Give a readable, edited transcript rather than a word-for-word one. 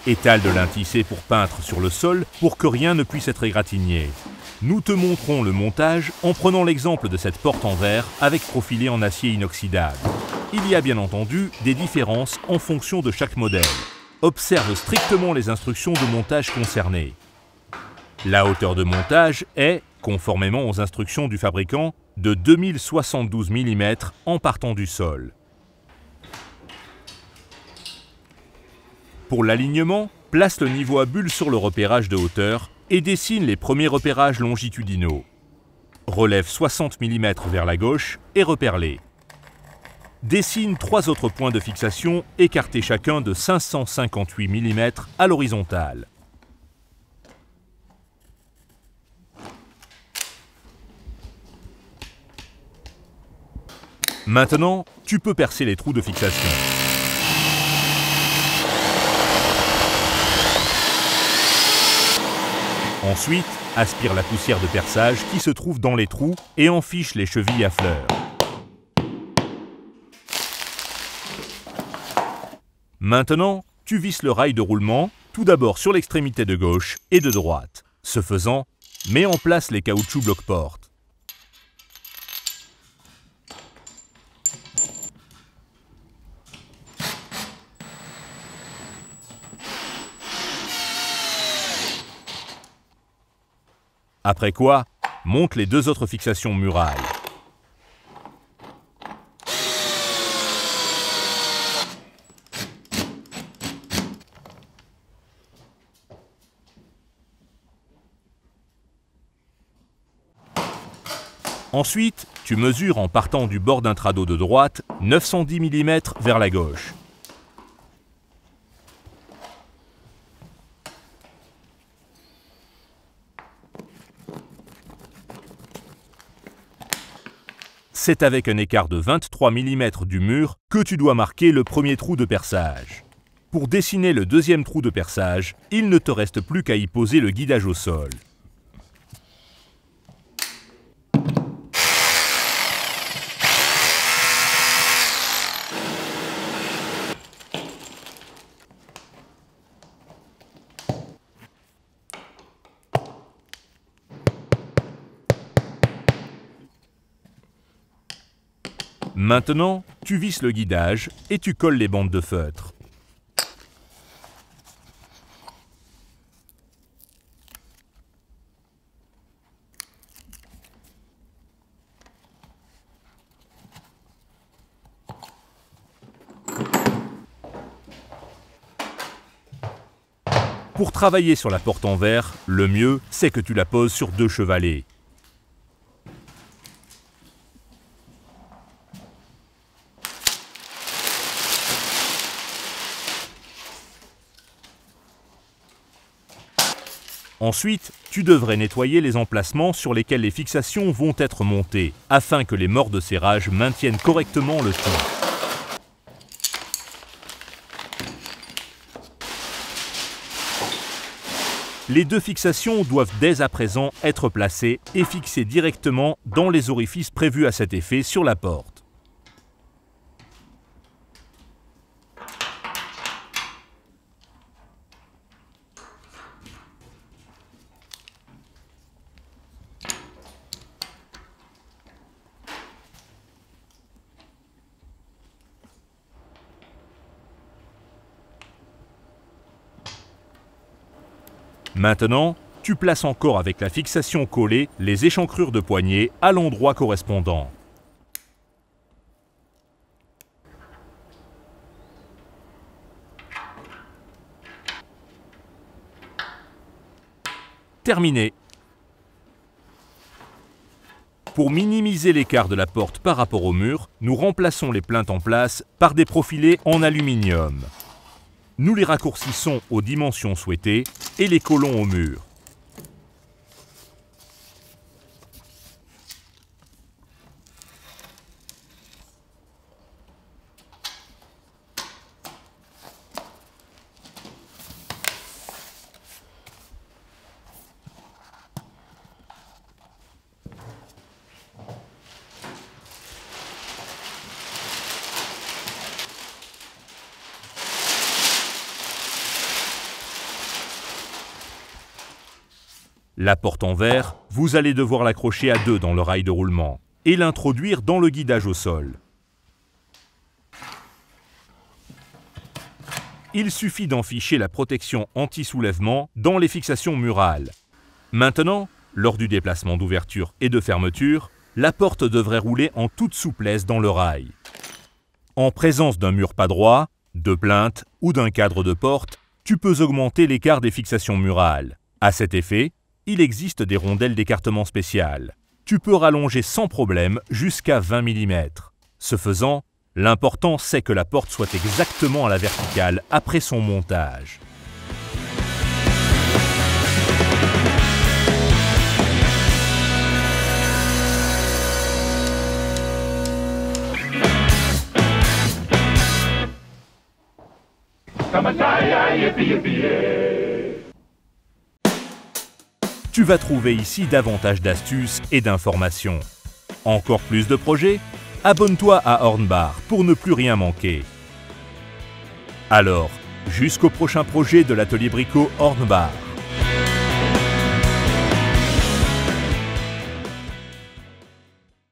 Étale de lin tissé pour peindre sur le sol pour que rien ne puisse être égratigné. Nous te montrons le montage en prenant l'exemple de cette porte en verre avec profilé en acier inoxydable. Il y a bien entendu des différences en fonction de chaque modèle. Observe strictement les instructions de montage concernées. La hauteur de montage est, conformément aux instructions du fabricant, de 2072 mm en partant du sol. Pour l'alignement, place le niveau à bulle sur le repérage de hauteur et dessine les premiers repérages longitudinaux. Relève 60 mm vers la gauche et repère-les. Dessine 3 autres points de fixation écartés chacun de 558 mm à l'horizontale. Maintenant, tu peux percer les trous de fixation. Ensuite, aspire la poussière de perçage qui se trouve dans les trous et enfiche les chevilles à fleurs. Maintenant, tu visses le rail de roulement, tout d'abord sur l'extrémité de gauche et de droite. Ce faisant, mets en place les caoutchoucs bloc-porte. Après quoi, monte les 2 autres fixations murailles. Ensuite, tu mesures en partant du bord d'un tradeau de droite 910 mm vers la gauche. C'est avec un écart de 23 mm du mur que tu dois marquer le premier trou de perçage. Pour dessiner le deuxième trou de perçage, il ne te reste plus qu'à y poser le guidage au sol. Maintenant, tu visses le guidage et tu colles les bandes de feutre. Pour travailler sur la porte en verre, le mieux, c'est que tu la poses sur 2 chevalets. Ensuite, tu devrais nettoyer les emplacements sur lesquels les fixations vont être montées, afin que les morts de serrage maintiennent correctement le tout. Les 2 fixations doivent dès à présent être placées et fixées directement dans les orifices prévus à cet effet sur la porte. Maintenant, tu places encore avec la fixation collée les échancrures de poignée à l'endroit correspondant. Terminé. Pour minimiser l'écart de la porte par rapport au mur, nous remplaçons les plinthes en place par des profilés en aluminium. Nous les raccourcissons aux dimensions souhaitées et les collons au mur. La porte en verre, vous allez devoir l'accrocher à deux dans le rail de roulement et l'introduire dans le guidage au sol. Il suffit d'en ficher la protection anti-soulèvement dans les fixations murales. Maintenant, lors du déplacement d'ouverture et de fermeture, la porte devrait rouler en toute souplesse dans le rail. En présence d'un mur pas droit, de plainte ou d'un cadre de porte, tu peux augmenter l'écart des fixations murales. À cet effet, il existe des rondelles d'écartement spéciales. Tu peux rallonger sans problème jusqu'à 20 mm. Ce faisant, l'important c'est que la porte soit exactement à la verticale après son montage. Tu vas trouver ici davantage d'astuces et d'informations. Encore plus de projets? Abonne-toi à Hornbach pour ne plus rien manquer. Alors, jusqu'au prochain projet de l'atelier Brico Hornbach.